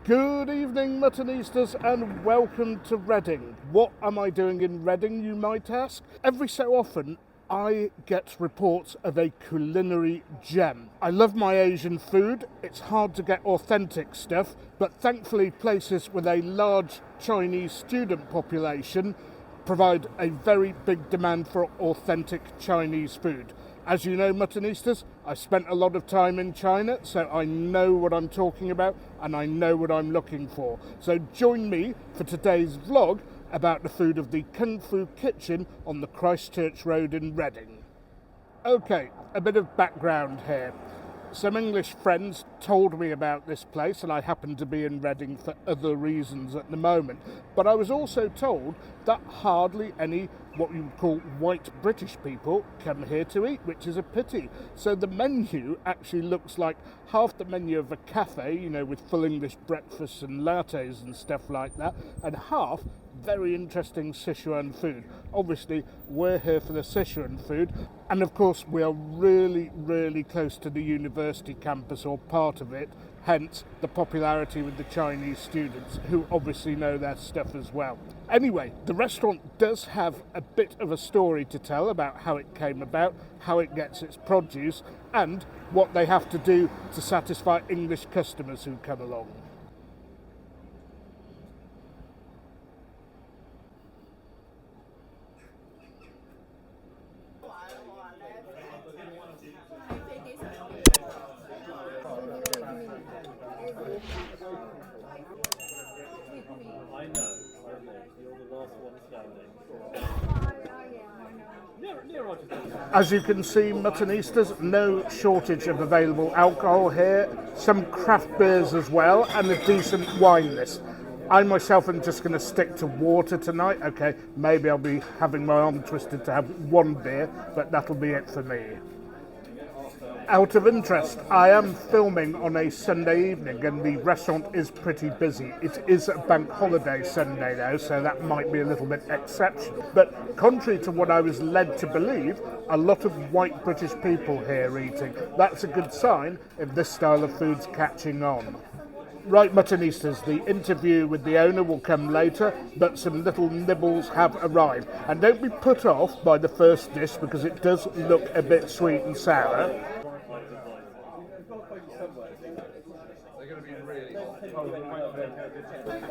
Good evening, Mutton Easters, and welcome to Reading. What am I doing in Reading, you might ask? Every so often, I get reports of a culinary gem. I love my Asian food. It's hard to get authentic stuff, but thankfully places with a large Chinese student population provide a very big demand for authentic Chinese food. As you know, Mutton Easters, I spent a lot of time in China, so I know what I'm talking about and I know what I'm looking for. So join me for today's vlog about the food of the Kung Fu Kitchen on the Christchurch Road in Reading. Okay, a bit of background here. Some English friends told me about this place, and I happen to be in Reading for other reasons at the moment. But I was also told that hardly any what you would call white British people come here to eat, which is a pity. So the menu actually looks like half the menu of a cafe, you know, with full English breakfasts and lattes and stuff like that, and half very interesting Sichuan food. Obviously, we're here for the Sichuan food, and of course we are really close to the university campus, or part of it, hence the popularity with the Chinese students, who obviously know their stuff as well. Anyway, the restaurant does have a bit of a story to tell about how it came about, how it gets its produce, and what they have to do to satisfy English customers who come along. As you can see, Mutton Easters, no shortage of available alcohol here, some craft beers as well, and a decent wine list. I myself am just going to stick to water tonight. Okay, maybe I'll be having my arm twisted to have one beer, but that'll be it for me. Out of interest, I am filming on a Sunday evening and the restaurant is pretty busy. It is a bank holiday Sunday though, so that might be a little bit exceptional. But contrary to what I was led to believe, a lot of white British people here eating. That's a good sign if this style of food's catching on. Right, Mutton Easters, the interview with the owner will come later, but some little nibbles have arrived. And don't be put off by the first dish because it does look a bit sweet and sour.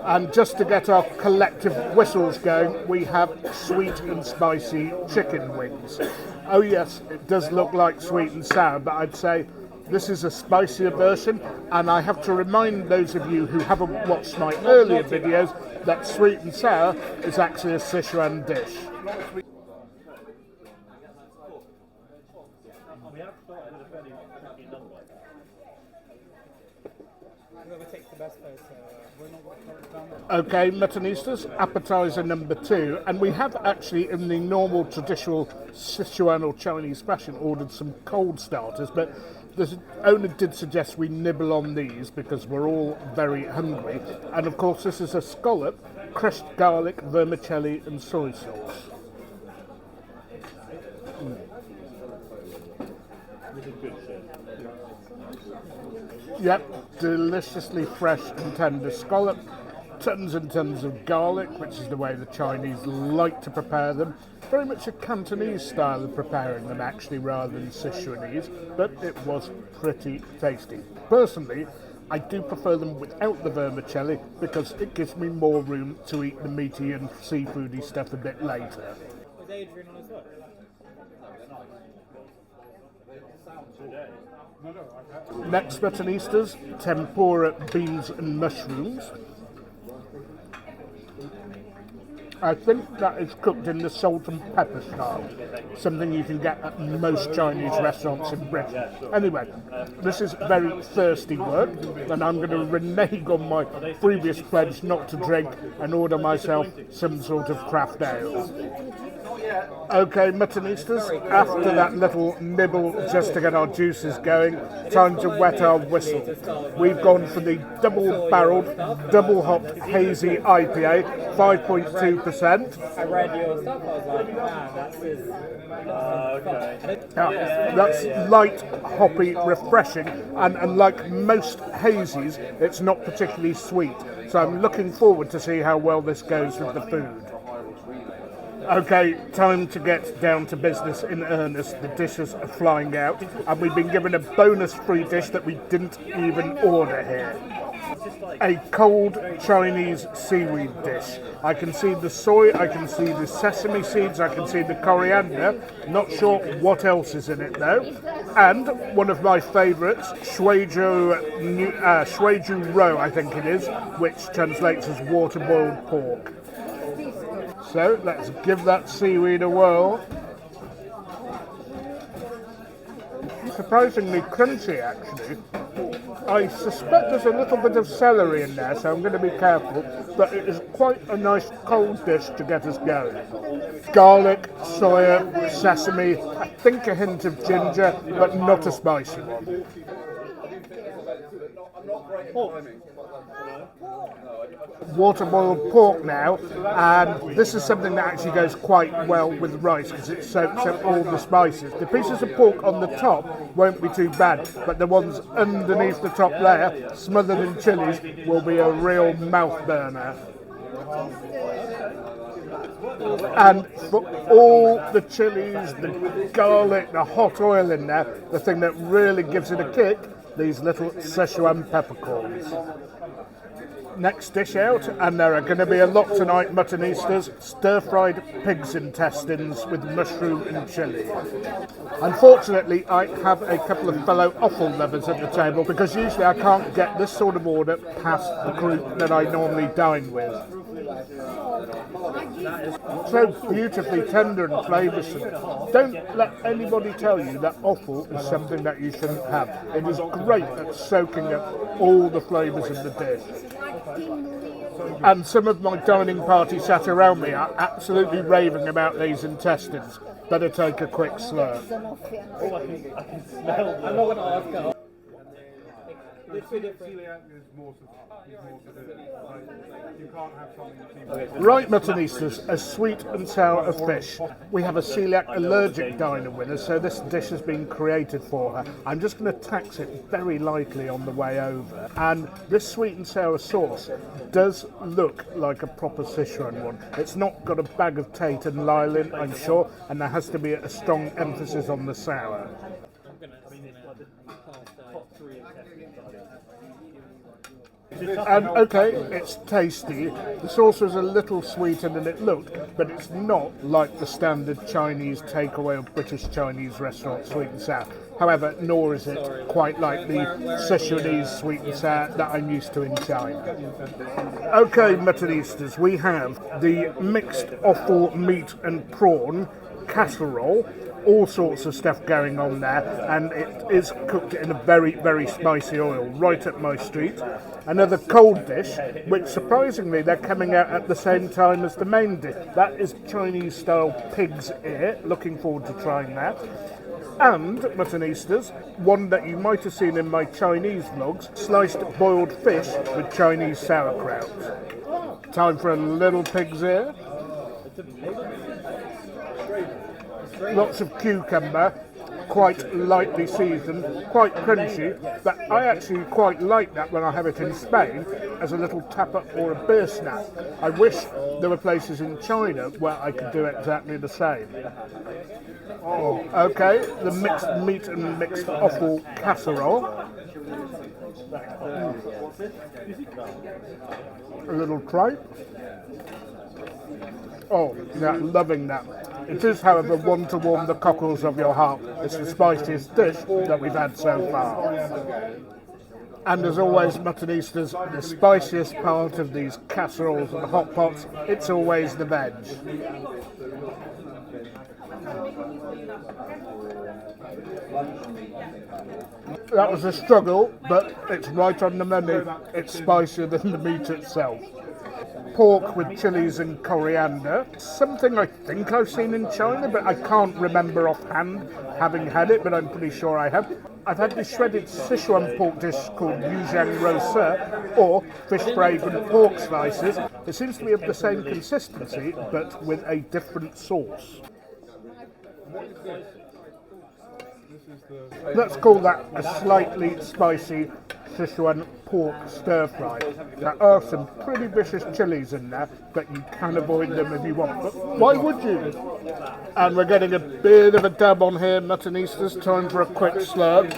And just to get our collective whistles going, we have sweet and spicy chicken wings. Oh yes, it does look like sweet and sour, but I'd say this is a spicier version, and I have to remind those of you who haven't watched my earlier videos that sweet and sour is actually a Sichuan dish. Okay, Mutton Easters, appetizer number 2, and we have actually, in the normal traditional Sichuan or Chinese fashion, ordered some cold starters, but the owner did suggest we nibble on these because we're all very hungry. And of course this is a scallop, crushed garlic, vermicelli and soy sauce. Yep, deliciously fresh and tender scallop. Tons and tons of garlic, which is the way the Chinese like to prepare them. Very much a Cantonese style of preparing them actually, rather than Sichuanese, but it was pretty tasty. Personally, I do prefer them without the vermicelli because it gives me more room to eat the meaty and seafoody stuff a bit later. Is Adrian on as well? Next, Mutton Easters, tempura beans and mushrooms. I think that is cooked in the salt and pepper style, something you can get at most Chinese restaurants in Britain. Anyway, this is very thirsty work, and I'm going to renege on my previous pledge not to drink and order myself some sort of craft ale. Okay, Mutton Easters, after that little nibble just to get our juices going, time to wet our whistle. We've gone for the double-barreled, double-hopped hazy IPA, 5.2%. I read your stuff, I was like, wow, that's his... That's light, hoppy, refreshing, and unlike most hazies, it's not particularly sweet. So I'm looking forward to see how well this goes with the food. Okay, time to get down to business in earnest. The dishes are flying out, and we've been given a bonus free dish that we didn't even order here. A cold Chinese seaweed dish. I can see the soy, I can see the sesame seeds, I can see the coriander. Not sure what else is in it though. And one of my favourites, shuiju roe, I think it is, which translates as water-boiled pork. So let's give that seaweed a whirl. Surprisingly crunchy actually. I suspect there's a little bit of celery in there, so I'm going to be careful, but it is quite a nice cold dish to get us going. Garlic, soya, sesame, I think a hint of ginger, but not a spicy one. Water-boiled pork now, and this is something that actually goes quite well with rice because it soaks up all the spices. The pieces of pork on the top won't be too bad, but the ones underneath the top layer, smothered in chilies, will be a real mouth burner. And for all the chilies, the garlic, the hot oil in there, the thing that really gives it a kick, these little Sichuan peppercorns. Next dish out, and there are going to be a lot tonight, Mutton Easters, stir-fried pig's intestines with mushroom and chilli. Unfortunately, I have a couple of fellow offal lovers at the table because usually I can't get this sort of order past the group that I normally dine with. So beautifully tender and flavoursome. Don't let anybody tell you that offal is something that you shouldn't have. It is great at soaking up all the flavours of the dish. And some of my dining party sat around me are absolutely raving about these intestines. Better take a quick slurp. Oh, I can smell. I'm not going to ask her. Right, Mutton Easters, a sweet and sour fish. We have a celiac allergic diner with us, so this dish has been created for her. I'm just going to tax it very lightly on the way over. And this sweet and sour sauce does look like a proper Sichuan one. It's not got a bag of Tate and Lyle in, I'm sure, and there has to be a strong emphasis on the sour. And okay, it's tasty. The sauce was a little sweeter than it looked, but it's not like the standard Chinese takeaway or British Chinese restaurant sweet and sour. However, nor is it quite like the Sichuanese sweet and sour that I'm used to in China. Okay, Mutton Easters, we have the mixed offal meat and prawn casserole. All sorts of stuff going on there, and it is cooked in a very, very spicy oil, right up my street. Another cold dish, which surprisingly they're coming out at the same time as the main dish. That is Chinese style pig's ear. Looking forward to trying that. And, Mutton Easters, one that you might have seen in my Chinese vlogs, sliced boiled fish with Chinese sauerkraut. Time for a little pig's ear. Lots of cucumber, quite lightly seasoned, quite crunchy, but I actually quite like that when I have it in Spain as a little tapa or a beer snack. I wish there were places in China where I could do exactly the same. Okay, the mixed meat and mixed offal casserole. A little tripe. Oh, yeah, loving that. It is, however, one to warm the cockles of your heart. It's the spiciest dish that we've had so far. And as always, Mutton Easters, the spiciest part of these casseroles and hot pots, it's always the veg. That was a struggle, but it's right on the menu. It's spicier than the meat itself. Pork with chilies and coriander. Something I think I've seen in China, but I can't remember offhand having had it, but I'm pretty sure I have. I've had this shredded Sichuan pork dish called Yuzhang Rosa, or fish fragrant pork slices. It seems to be of the same consistency, but with a different sauce. Let's call that a slightly spicy Sichuan pork stir fry. There are some pretty vicious chilies in there, but you can avoid them if you want. But why would you? And we're getting a bit of a dab on here, Mutton Easter's. Time for a quick slurp.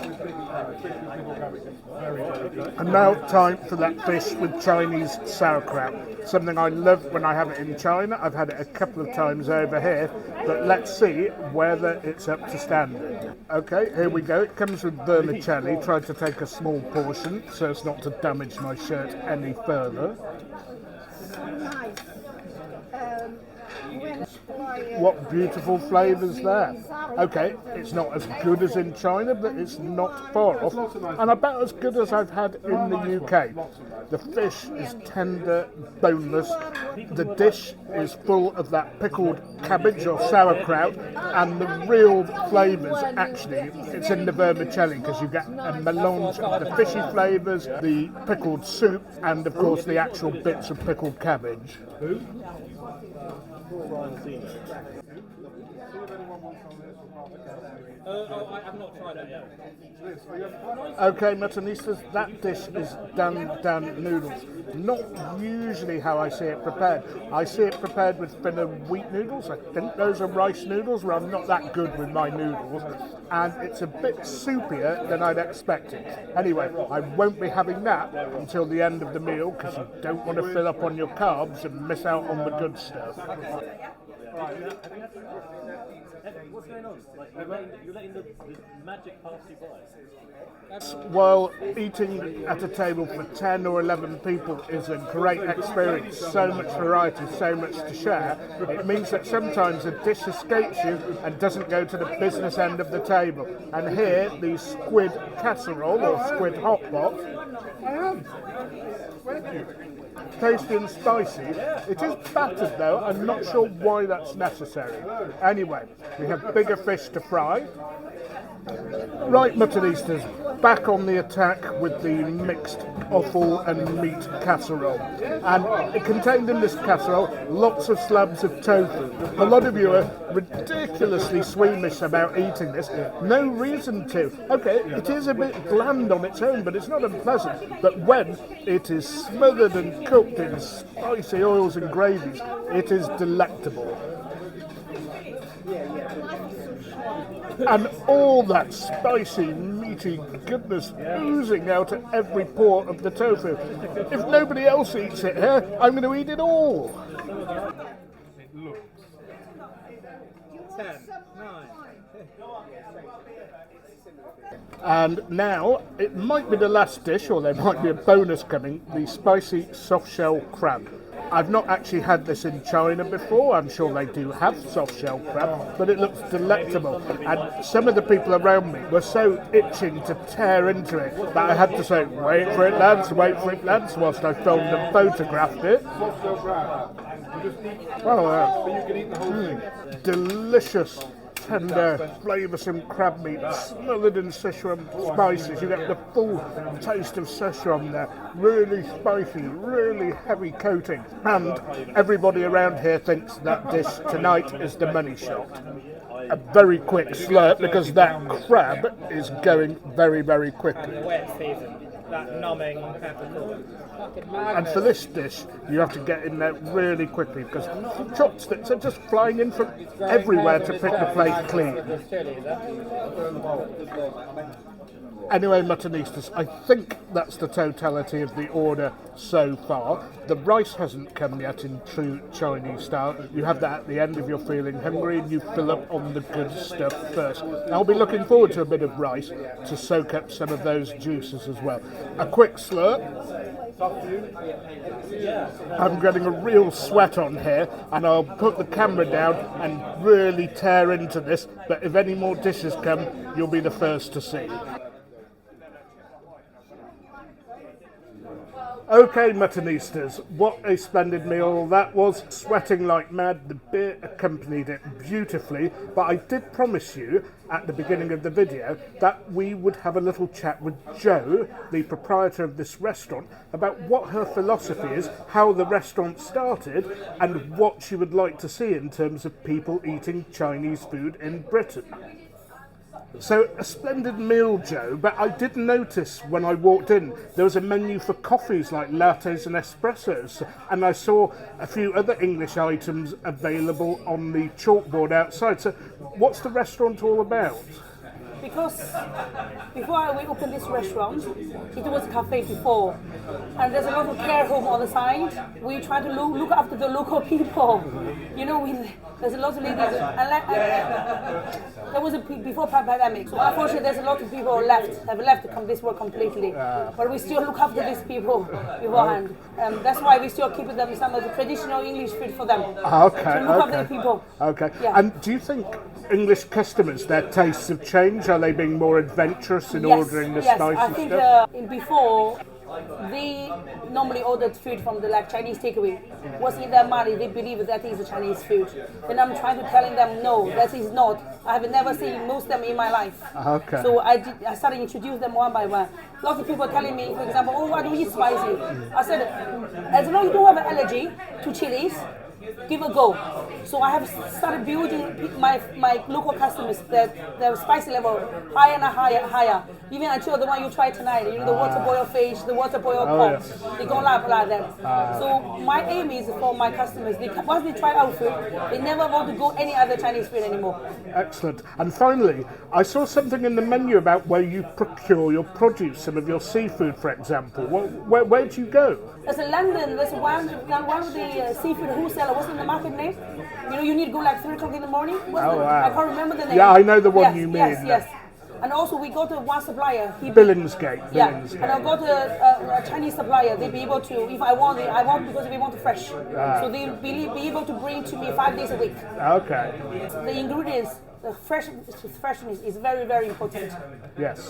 And now time for that fish with Chinese sauerkraut. Something I love when I have it in China. I've had it a couple of times over here, but let's see whether it's up to standard. Okay, here we go. It comes with vermicelli. Tried to take a small portion so as not to damage my shirt any further. What beautiful flavours there. Okay, it's not as good as in China, but it's not far off. And about as good as I've had in the UK. The fish is tender, boneless. The dish is full of that pickled cabbage or sauerkraut. And the real flavours, actually, it's in the vermicelli because you get a melange of the fishy flavours, the pickled soup, and of course the actual bits of pickled cabbage. I've not tried it yet. Okay, Mutton Easters, that dish is done noodles. Not usually how I see it prepared. I see it prepared with thinner wheat noodles. I think those are rice noodles, where I'm not that good with my noodles. And it's a bit soupier than I'd expected. Anyway, I won't be having that until the end of the meal, because you don't want to fill up on your carbs and miss out on the good stuff. What's going on? Like, you're letting the magic pass you by. While eating at a table for 10 or 11 people is a great experience, so much variety, so much to share, it means that sometimes a dish escapes you and doesn't go to the business end of the table. And here, the Squid Casserole, or Squid Hot Pot, tasty and spicy. It is battered though, I'm not sure why that's necessary. Anyway, we have bigger fish to fry. Right, Mutton Easters, back on the attack with the mixed offal and meat casserole. And it contained in this casserole lots of slabs of tofu. A lot of you are ridiculously squeamish about eating this. No reason to. Okay, it is a bit bland on its own, but it's not unpleasant. But when it is smothered and cooked in spicy oils and gravies, it is delectable. And all that spicy, meaty goodness oozing out at every pore of the tofu. If nobody else eats it here, I'm going to eat it all. It looks 10, 9. And now, it might be the last dish, or there might be a bonus coming, the spicy soft-shell crab. I've not actually had this in China before. I'm sure they do have soft-shell crab, but it looks delectable. And some of the people around me were so itching to tear into it that I had to say, wait for it, lads, whilst I filmed and photographed it. Delicious, tender, flavoursome crab meat, smothered in Sichuan spices. You get the full taste of Sichuan there. Really spicy, really heavy coating. And everybody around here thinks that dish tonight is the money shot. A very quick slurp because that crab is going very, very quickly. Wet season. That numbing peppercorn. And for this dish, you have to get in there really quickly because chopsticks are just flying in from everywhere to pick the plate clean. Anyway, Muttonistas, I think that's the totality of the order so far. The rice hasn't come yet in true Chinese style. You have that at the end if you're feeling hungry and you fill up on the good stuff first. I'll be looking forward to a bit of rice to soak up some of those juices as well. A quick slurp. I'm getting a real sweat on here, and I'll put the camera down and really tear into this, but if any more dishes come, you'll be the first to see. Okay, Muttonistas, what a splendid meal that was. Sweating like mad, the beer accompanied it beautifully, but I did promise you at the beginning of the video that we would have a little chat with Jo, the proprietor of this restaurant, about what her philosophy is, how the restaurant started, and what she would like to see in terms of people eating Chinese food in Britain. So, a splendid meal, Jo, but I did notice when I walked in there was a menu for coffees like lattes and espressos, and I saw a few other English items available on the chalkboard outside. So, what's the restaurant all about? Because before we opened this restaurant, it was a cafe before, and there's a lot of care home on the side. We try to look after the local people. You know, there's a lot of ladies, there was before pandemic, so unfortunately there's a lot of people have left to come this work completely. But we still look after these people beforehand. That's why we still keep them some of the traditional English food for them. Okay, to look after the people. Okay. Yeah. And do you think English customers, their tastes have changed? Are they being more adventurous in ordering the spicy I think stuff? Before they normally ordered food from the Chinese takeaway. What's in their money, they believe that is Chinese food. And I'm trying to telling them no, that is not. I have never seen most of them in my life. Okay. So I started to introduce them one by one. Lots of people telling me, for example, oh, why do you eat spicy? I said, as long as you don't have an allergy to chilies, give a go. So I have started building my local customers their spicy level higher and higher. Even until the one you try tonight, you know, the water boiled fish, the water boiled pork, yes. they go up like that. So my aim is for my customers, once they try our food, they never want to go any other Chinese food anymore. Excellent. And finally, I saw something in the menu about where you procure your produce, some of your seafood, for example. Where do you go? There's in London, there's one of the seafood wholesaler, what's in the market name? You know, you need to go like 3 o'clock in the morning. Wow. I can't remember the name. Yeah, I know the one you mean. Yes. And also we got to one supplier. Billingsgate. Yeah, and I've got a Chinese supplier. They'll be able to, if I want because we want it fresh. So they'll be able to bring to me 5 days a week. Okay. The ingredients, the freshness is very, very important. Yes.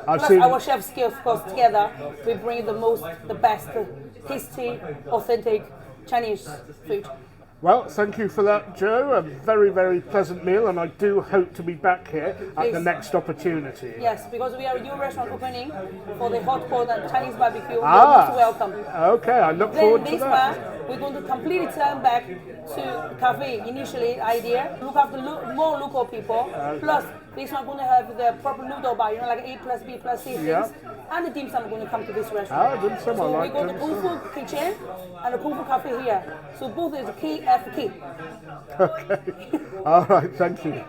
Plus our chef skills, of course, together, we bring the best, tasty, authentic Chinese food. Well, thank you for that, Jo. A very, very pleasant meal, and I do hope to be back here at the next opportunity. Yes, because we are a new restaurant opening for the hot pot and Chinese barbecue. You're most welcome. Okay, I look forward to that. This one, we're going to completely turn back to cafe initially idea, look after more local people. Plus, this one going to have the proper noodle bar, you know, like A plus B plus C things. And the dim sum are going to come to this restaurant. Dim sum, so I like we got the Kung Fu kitchen and the Kung Fu cafe here. So both is KFK. Okay. All right, thank you.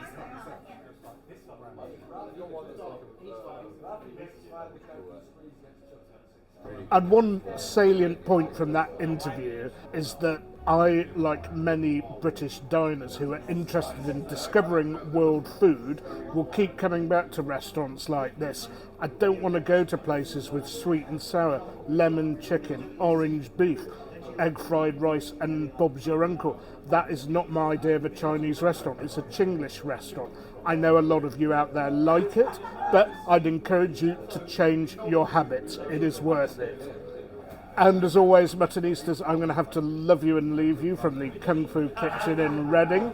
And one salient point from that interview is that I, like many British diners who are interested in discovering world food, will keep coming back to restaurants like this. I don't want to go to places with sweet and sour, lemon chicken, orange beef, egg fried rice and Bob's your uncle. That is not my idea of a Chinese restaurant. It's a Chinglish restaurant. I know a lot of you out there like it, but I'd encourage you to change your habits. It is worth it. And as always, Muttonistas, I'm going to have to love you and leave you from the Kung Fu Kitchen in Reading.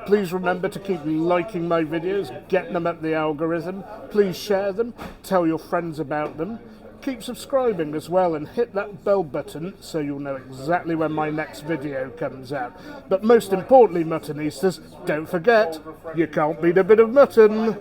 Please remember to keep liking my videos, get them up the algorithm. Please share them, tell your friends about them. Keep subscribing as well and hit that bell button so you'll know exactly when my next video comes out. But most importantly, Muttonistas, don't forget, you can't beat a bit of mutton.